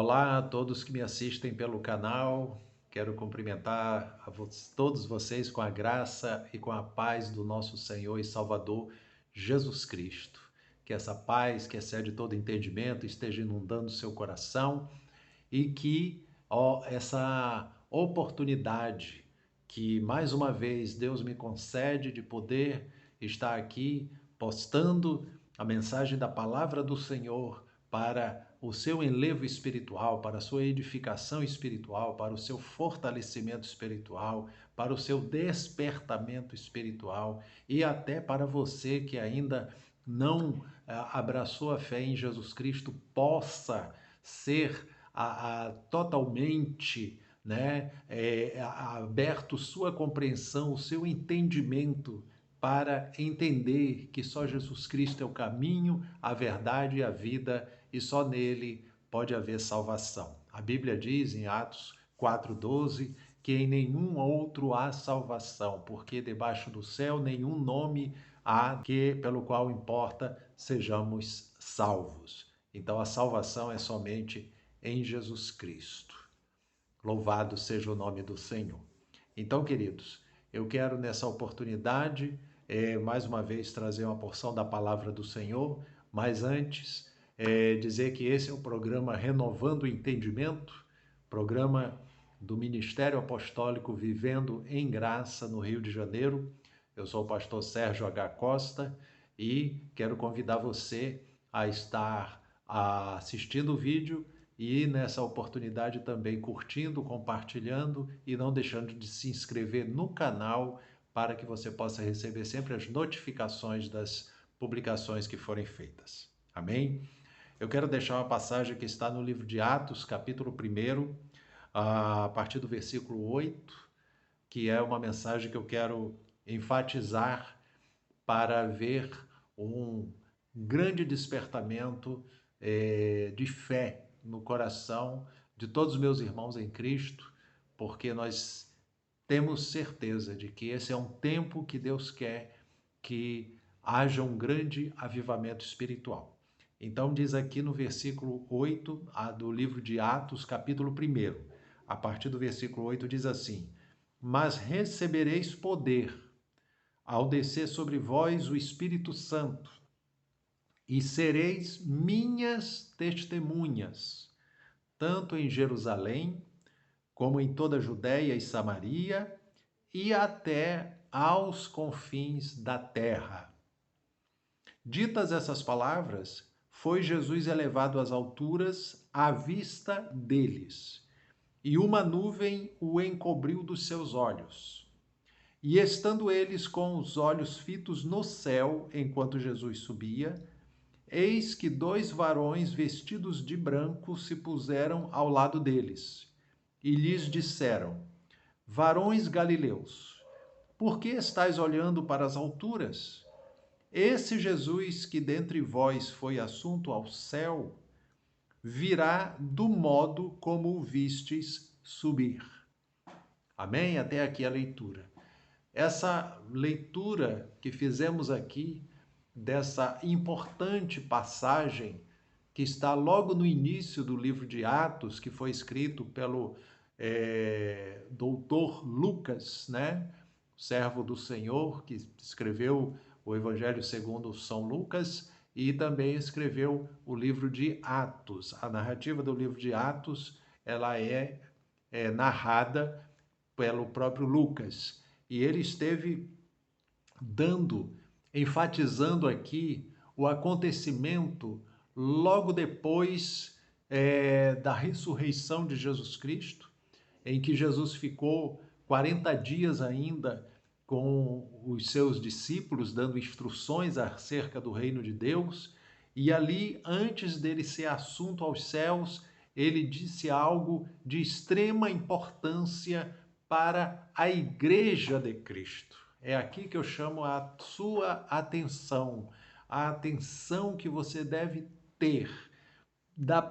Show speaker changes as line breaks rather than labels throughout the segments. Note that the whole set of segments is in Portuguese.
Olá a todos que me assistem pelo canal. Quero cumprimentar todos vocês com a graça e com a paz do nosso Senhor e Salvador Jesus Cristo. Que essa paz que excede todo entendimento esteja inundando seu coração e que essa oportunidade que mais uma vez Deus me concede de poder estar aqui postando a mensagem da palavra do Senhor para o seu enlevo espiritual, para a sua edificação espiritual, para o seu fortalecimento espiritual, para o seu despertamento espiritual e até para você que ainda não abraçou a fé em Jesus Cristo, possa ser totalmente, né, aberto sua compreensão, o seu entendimento para entender que só Jesus Cristo é o caminho, a verdade e a vida e só nele pode haver salvação. A Bíblia diz em Atos 4:12 que em nenhum outro há salvação, porque debaixo do céu nenhum nome há pelo qual importa sejamos salvos. Então a salvação é somente em Jesus Cristo. Louvado seja o nome do Senhor. Então, queridos, eu quero nessa oportunidade, mais uma vez, trazer uma porção da palavra do Senhor, mas antes, dizer que esse é o programa Renovando o Entendimento, programa do Ministério Apostólico Vivendo em Graça, no Rio de Janeiro. Eu sou o pastor Sérgio H. Costa e quero convidar você a estar assistindo o vídeo e nessa oportunidade também curtindo, compartilhando e não deixando de se inscrever no canal para que você possa receber sempre as notificações das publicações que forem feitas. Amém? Eu quero deixar uma passagem que está no livro de Atos, capítulo 1, a partir do versículo 8, que é uma mensagem que eu quero enfatizar para ver um grande despertamento de fé no coração de todos os meus irmãos em Cristo, porque nós temos certeza de que esse é um tempo que Deus quer que haja um grande avivamento espiritual. Então diz aqui no versículo 8 do livro de Atos, capítulo 1, a partir do versículo 8 diz assim: Mas recebereis poder ao descer sobre vós o Espírito Santo, e sereis minhas testemunhas, tanto em Jerusalém, como em toda a Judéia e Samaria, e até aos confins da terra. Ditas essas palavras, foi Jesus elevado às alturas à vista deles, e uma nuvem o encobriu dos seus olhos. E estando eles com os olhos fitos no céu, enquanto Jesus subia, eis que 2 varões vestidos de branco se puseram ao lado deles, e lhes disseram: Varões galileus, por que estáis olhando para as alturas? Esse Jesus que dentre vós foi assunto ao céu, virá do modo como o vistes subir. Amém? Até aqui a leitura. Essa leitura que fizemos aqui, dessa importante passagem que está logo no início do livro de Atos, que foi escrito pelo doutor Lucas, né? Servo do Senhor, que escreveu o Evangelho segundo São Lucas e também escreveu o livro de Atos. A narrativa do livro de Atos, ela é narrada pelo próprio Lucas. E ele esteve enfatizando aqui o acontecimento logo depois da ressurreição de Jesus Cristo, em que Jesus ficou 40 dias ainda com os seus discípulos, dando instruções acerca do reino de Deus, e ali, antes dele ser assunto aos céus, ele disse algo de extrema importância para a Igreja de Cristo. É aqui que eu chamo a sua atenção, a atenção que você deve ter da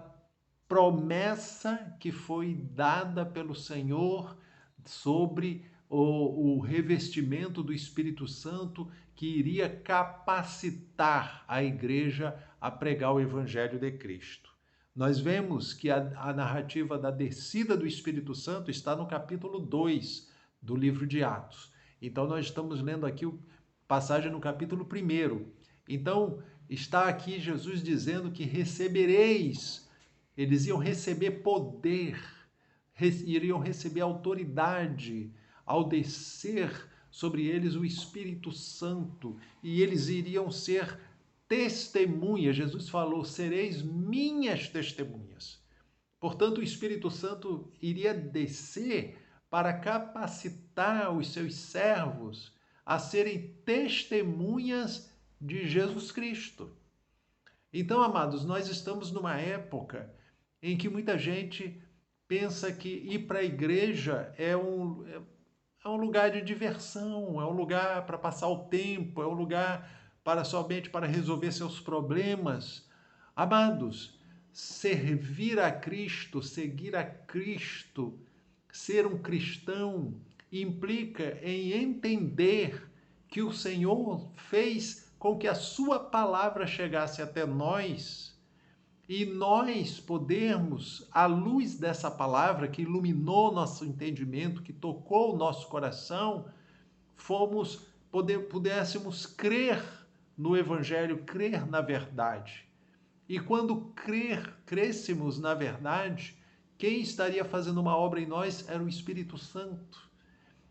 promessa que foi dada pelo Senhor sobre o revestimento do Espírito Santo que iria capacitar a igreja a pregar o Evangelho de Cristo. Nós vemos que a narrativa da descida do Espírito Santo está no capítulo 2 do livro de Atos. Então, nós estamos lendo aqui passagem no capítulo 1. Então, está aqui Jesus dizendo que recebereis, eles iam receber poder, iriam receber autoridade ao descer sobre eles o Espírito Santo, e eles iriam ser testemunhas. Jesus falou: sereis minhas testemunhas. Portanto, o Espírito Santo iria descer para capacitar os seus servos a serem testemunhas de Jesus Cristo. Então, amados, nós estamos numa época em que muita gente pensa que ir para a igreja é um lugar de diversão, é um lugar para passar o tempo, é um lugar somente para resolver seus problemas. Amados, servir a Cristo, seguir a Cristo, ser um cristão, implica em entender que o Senhor fez com que a sua palavra chegasse até nós, e nós podermos, à luz dessa palavra que iluminou nosso entendimento, que tocou o nosso coração, pudéssemos crer no Evangelho, crer na verdade. E quando crêssemos na verdade, quem estaria fazendo uma obra em nós era o Espírito Santo.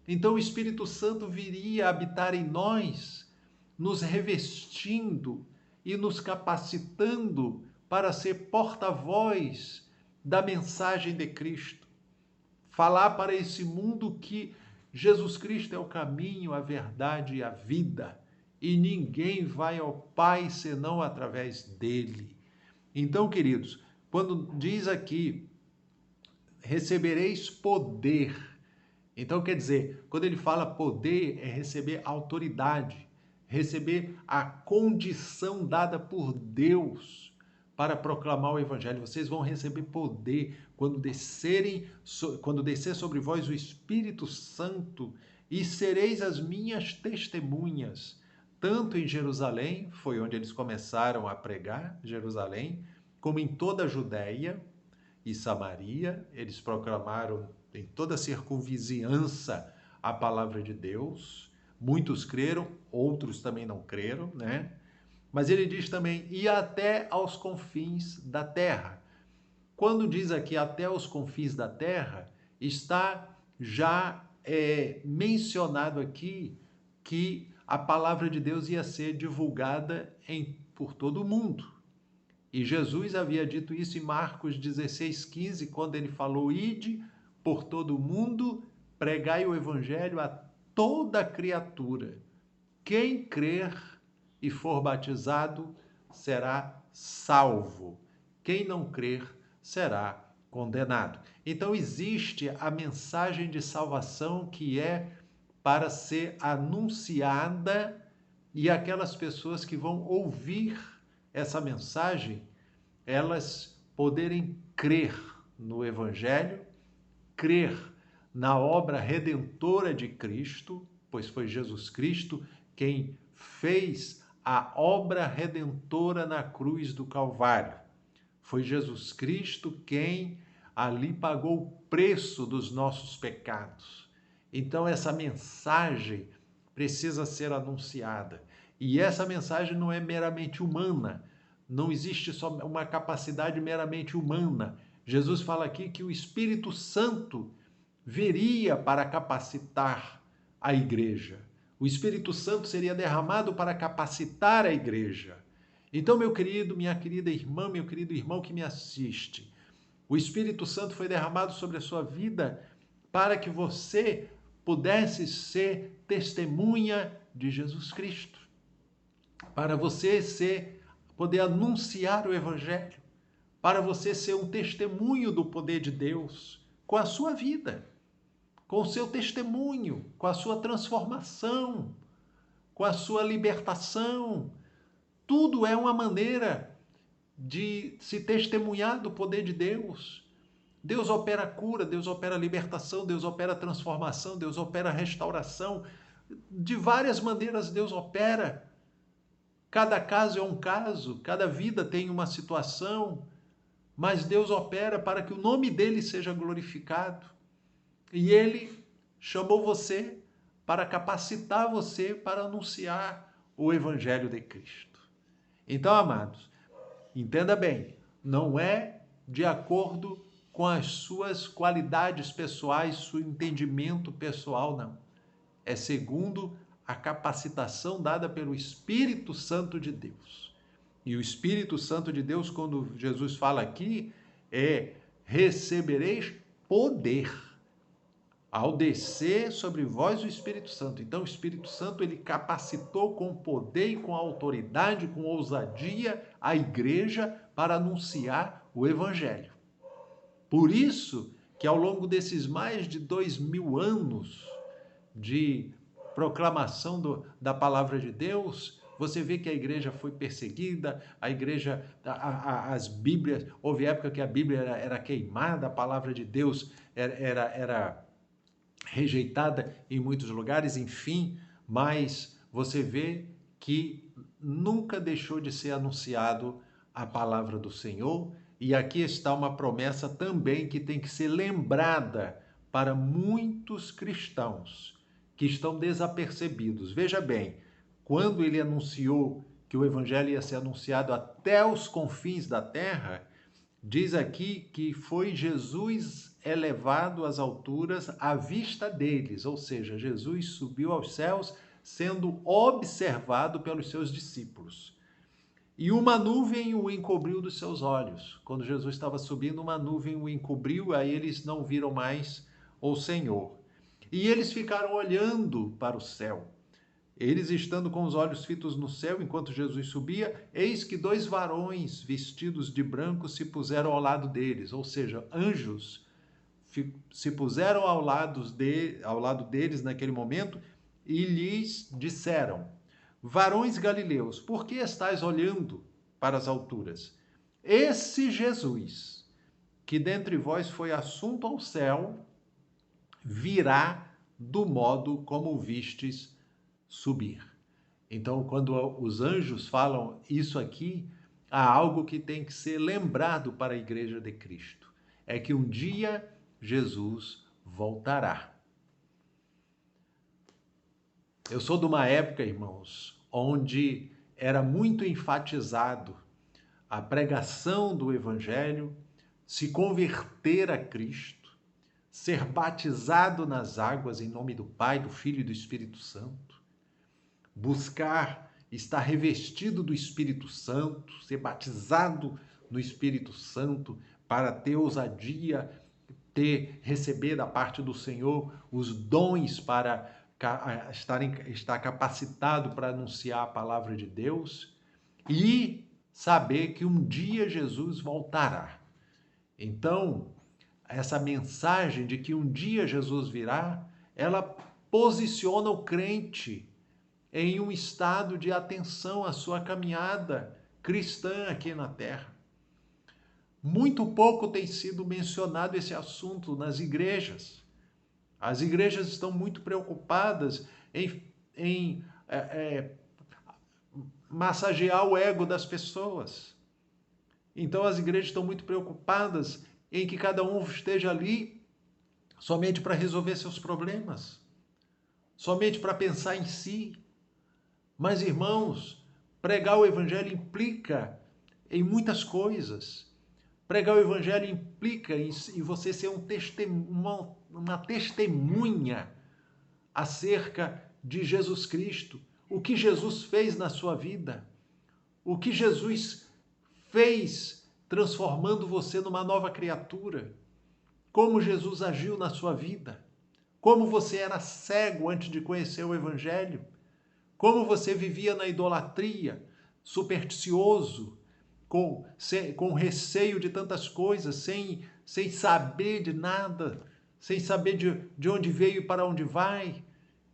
Então o Espírito Santo viria habitar em nós, nos revestindo e nos capacitando para ser porta-voz da mensagem de Cristo. Falar para esse mundo que Jesus Cristo é o caminho, a verdade e a vida, e ninguém vai ao Pai senão através dele. Então, queridos, quando diz aqui, recebereis poder, então quer dizer, quando ele fala poder, é receber autoridade, receber a condição dada por Deus para proclamar o Evangelho. Vocês vão receber poder quando descer sobre vós o Espírito Santo, e sereis as minhas testemunhas, tanto em Jerusalém, foi onde eles começaram a pregar, Jerusalém, como em toda a Judéia e Samaria. Eles proclamaram em toda a circunvizinhança a palavra de Deus. Muitos creram, outros também não creram, né? Mas ele diz também, e até aos confins da terra. Quando diz aqui até os confins da terra, está já mencionado aqui que a palavra de Deus ia ser divulgada por todo o mundo. E Jesus havia dito isso em Marcos 16,15, quando ele falou: ide por todo o mundo, pregai o evangelho a toda criatura. Quem crer e for batizado será salvo. Quem não crer será condenado. Então existe a mensagem de salvação que é para ser anunciada, e aquelas pessoas que vão ouvir essa mensagem, elas poderem crer no Evangelho, crer na obra redentora de Cristo, pois foi Jesus Cristo quem fez a obra redentora na cruz do Calvário. Foi Jesus Cristo quem ali pagou o preço dos nossos pecados. Então essa mensagem precisa ser anunciada. E essa mensagem não é meramente humana. Não existe só uma capacidade meramente humana. Jesus fala aqui que o Espírito Santo viria para capacitar a igreja. O Espírito Santo seria derramado para capacitar a igreja. Então, meu querido, minha querida irmã, meu querido irmão que me assiste, o Espírito Santo foi derramado sobre a sua vida para que você pudesse ser testemunha de Jesus Cristo, para você poder anunciar o Evangelho, para você ser um testemunho do poder de Deus com a sua vida, com o seu testemunho, com a sua transformação, com a sua libertação. Tudo é uma maneira de se testemunhar do poder de Deus. Deus opera cura, Deus opera libertação, Deus opera transformação, Deus opera restauração. De várias maneiras Deus opera. Cada caso é um caso, cada vida tem uma situação, mas Deus opera para que o nome dele seja glorificado. E ele chamou você para capacitar você para anunciar o Evangelho de Cristo. Então, amados, entenda bem, não é de acordo com as suas qualidades pessoais, seu entendimento pessoal, não. É segundo a capacitação dada pelo Espírito Santo de Deus. E o Espírito Santo de Deus, quando Jesus fala aqui, é recebereis poder ao descer sobre vós o Espírito Santo. Então, o Espírito Santo, ele capacitou com poder e com autoridade, com ousadia, a igreja para anunciar o Evangelho. Por isso que ao longo desses mais de 2000 anos de proclamação da palavra de Deus, você vê que a igreja foi perseguida, a igreja, as Bíblias, houve época que a Bíblia era queimada, a palavra de Deus era rejeitada em muitos lugares, enfim, mas você vê que nunca deixou de ser anunciado a palavra do Senhor, e aqui está uma promessa também que tem que ser lembrada para muitos cristãos que estão desapercebidos. Veja bem, quando ele anunciou que o evangelho ia ser anunciado até os confins da terra, diz aqui que foi Jesus elevado às alturas à vista deles, ou seja, Jesus subiu aos céus sendo observado pelos seus discípulos. E uma nuvem o encobriu dos seus olhos. Quando Jesus estava subindo, uma nuvem o encobriu, aí eles não viram mais o Senhor. E eles ficaram olhando para o céu. Eles estando com os olhos fitos no céu, enquanto Jesus subia, eis que 2 varões vestidos de branco se puseram ao lado deles, ou seja, anjos se puseram ao lado deles naquele momento e lhes disseram: varões galileus, por que estáis olhando para as alturas? Esse Jesus, que dentre vós foi assunto ao céu, virá do modo como vistes subir. Então, quando os anjos falam isso aqui, há algo que tem que ser lembrado para a igreja de Cristo. É que um dia Jesus voltará. Eu sou de uma época, irmãos, onde era muito enfatizado a pregação do Evangelho, se converter a Cristo, ser batizado nas águas em nome do Pai, do Filho e do Espírito Santo, buscar estar revestido do Espírito Santo, ser batizado no Espírito Santo para ter ousadia, receber da parte do Senhor os dons para estar capacitado para anunciar a palavra de Deus e saber que um dia Jesus voltará. Então, essa mensagem de que um dia Jesus virá, ela posiciona o crente em um estado de atenção à sua caminhada cristã aqui na terra. Muito pouco tem sido mencionado esse assunto nas igrejas. As igrejas estão muito preocupadas em massagear o ego das pessoas. Então as igrejas estão muito preocupadas em que cada um esteja ali somente para resolver seus problemas, somente para pensar em si. Mas, irmãos, pregar o evangelho implica em muitas coisas. Pregar o evangelho implica em você ser uma testemunha acerca de Jesus Cristo. O que Jesus fez na sua vida. O que Jesus fez transformando você numa nova criatura. Como Jesus agiu na sua vida. Como você era cego antes de conhecer o evangelho. Como você vivia na idolatria, supersticioso, com receio de tantas coisas, sem saber de nada, sem saber de onde veio e para onde vai.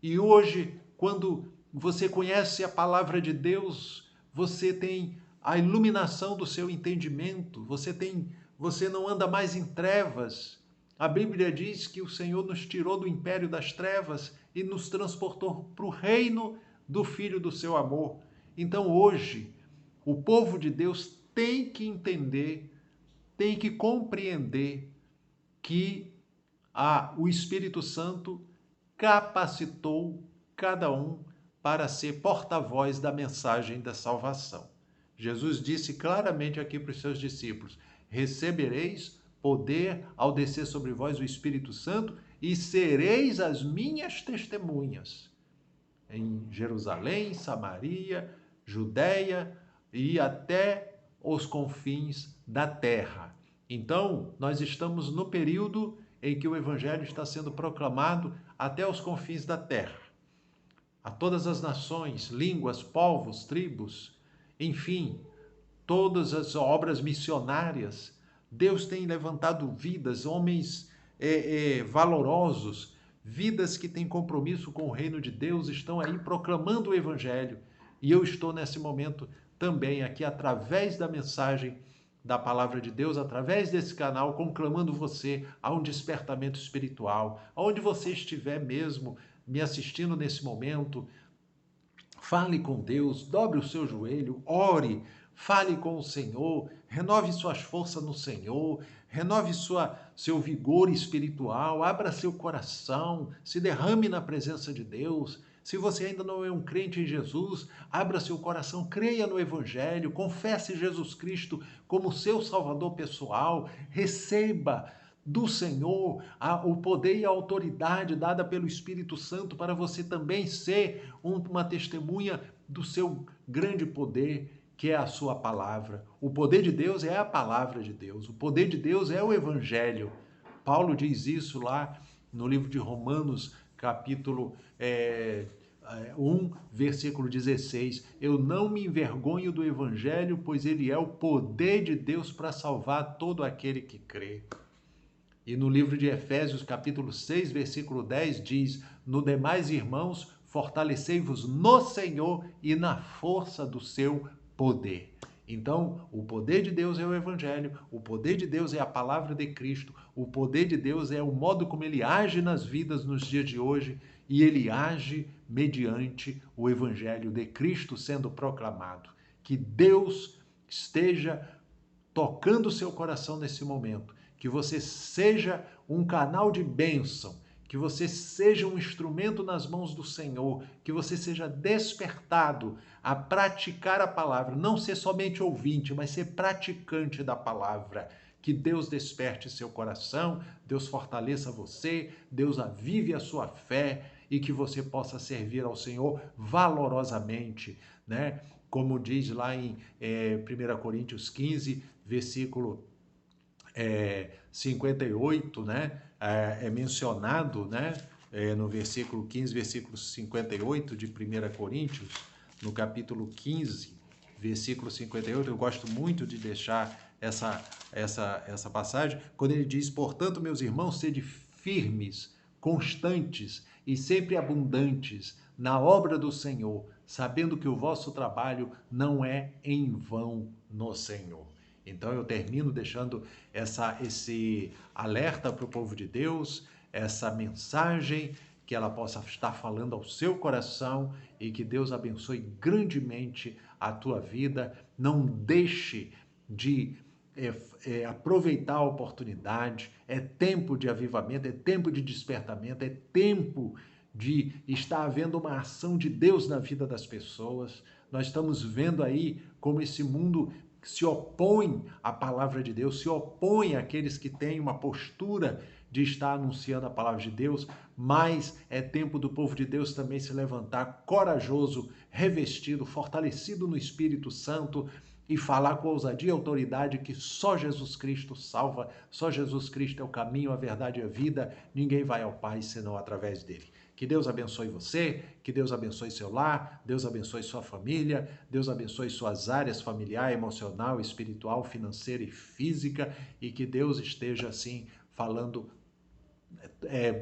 E hoje, quando você conhece a palavra de Deus, você tem a iluminação do seu entendimento, você não anda mais em trevas. A Bíblia diz que o Senhor nos tirou do império das trevas e nos transportou para o reino do Filho do seu amor. Então hoje, o povo de Deus tem que entender tem que compreender que o Espírito Santo capacitou cada um para ser porta-voz da mensagem da salvação. Jesus disse claramente aqui para os seus discípulos: recebereis poder ao descer sobre vós o Espírito Santo e sereis as minhas testemunhas em Jerusalém, Samaria, Judéia e até os confins da terra. Então, nós estamos no período em que o Evangelho está sendo proclamado até os confins da terra. A todas as nações, línguas, povos, tribos, enfim, todas as obras missionárias. Deus tem levantado vidas, homens valorosos, vidas que têm compromisso com o reino de Deus, estão aí proclamando o Evangelho. E eu estou nesse momento também aqui, através da mensagem da palavra de Deus, através desse canal, conclamando você a um despertamento espiritual. Onde você estiver mesmo me assistindo nesse momento, fale com Deus, dobre o seu joelho, ore, fale com o Senhor, renove suas forças no Senhor, renove seu vigor espiritual, abra seu coração, se derrame na presença de Deus. Se você ainda não é um crente em Jesus, abra seu coração, creia no Evangelho, confesse Jesus Cristo como seu Salvador pessoal, receba do Senhor o poder e a autoridade dada pelo Espírito Santo para você também ser uma testemunha do seu grande poder, que é a sua palavra. O poder de Deus é a palavra de Deus. O poder de Deus é o Evangelho. Paulo diz isso lá no livro de Romanos, capítulo 1, versículo 16. Eu não me envergonho do Evangelho, pois ele é o poder de Deus para salvar todo aquele que crê. E no livro de Efésios, capítulo 6, versículo 10, diz: no demais, irmãos, fortalecei-vos no Senhor e na força do seu poder. Então, o poder de Deus é o Evangelho, o poder de Deus é a palavra de Cristo, o poder de Deus é o modo como ele age nas vidas nos dias de hoje, e ele age mediante o Evangelho de Cristo sendo proclamado. Que Deus esteja tocando o seu coração nesse momento, que você seja um canal de bênção, que você seja um instrumento nas mãos do Senhor, que você seja despertado a praticar a palavra, não ser somente ouvinte, mas ser praticante da palavra. Que Deus desperte seu coração, Deus fortaleça você, Deus avive a sua fé e que você possa servir ao Senhor valorosamente, né? Como diz lá em 1 Coríntios 15, versículo 58, né? É mencionado, né? No versículo 15, versículo 58 de 1 Coríntios, no capítulo 15, versículo 58, eu gosto muito de deixar essa passagem, quando ele diz: portanto, meus irmãos, sede firmes, constantes e sempre abundantes na obra do Senhor, sabendo que o vosso trabalho não é em vão no Senhor. Então eu termino deixando esse alerta para o povo de Deus, essa mensagem, que ela possa estar falando ao seu coração e que Deus abençoe grandemente a tua vida. Não deixe de aproveitar a oportunidade. É tempo de avivamento, é tempo de despertamento, é tempo de estar havendo uma ação de Deus na vida das pessoas. Nós estamos vendo aí como esse mundo se opõe à palavra de Deus, se opõe àqueles que têm uma postura de estar anunciando a palavra de Deus, mas é tempo do povo de Deus também se levantar corajoso, revestido, fortalecido no Espírito Santo e falar com ousadia e autoridade que só Jesus Cristo salva, só Jesus Cristo é o caminho, a verdade e a vida, ninguém vai ao Pai senão através dele. Que Deus abençoe você, que Deus abençoe seu lar, Deus abençoe sua família, Deus abençoe suas áreas familiar, emocional, espiritual, financeira e física, e que Deus esteja assim falando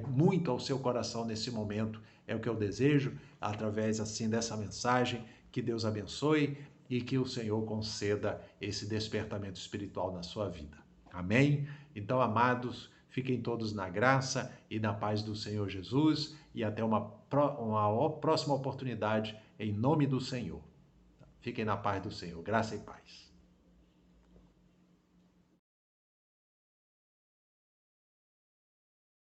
muito ao seu coração nesse momento. É o que eu desejo através assim dessa mensagem. Que Deus abençoe e que o Senhor conceda esse despertamento espiritual na sua vida. Amém? Então, amados, fiquem todos na graça e na paz do Senhor Jesus e até uma próxima oportunidade em nome do Senhor. Fiquem na paz do Senhor. Graça e paz.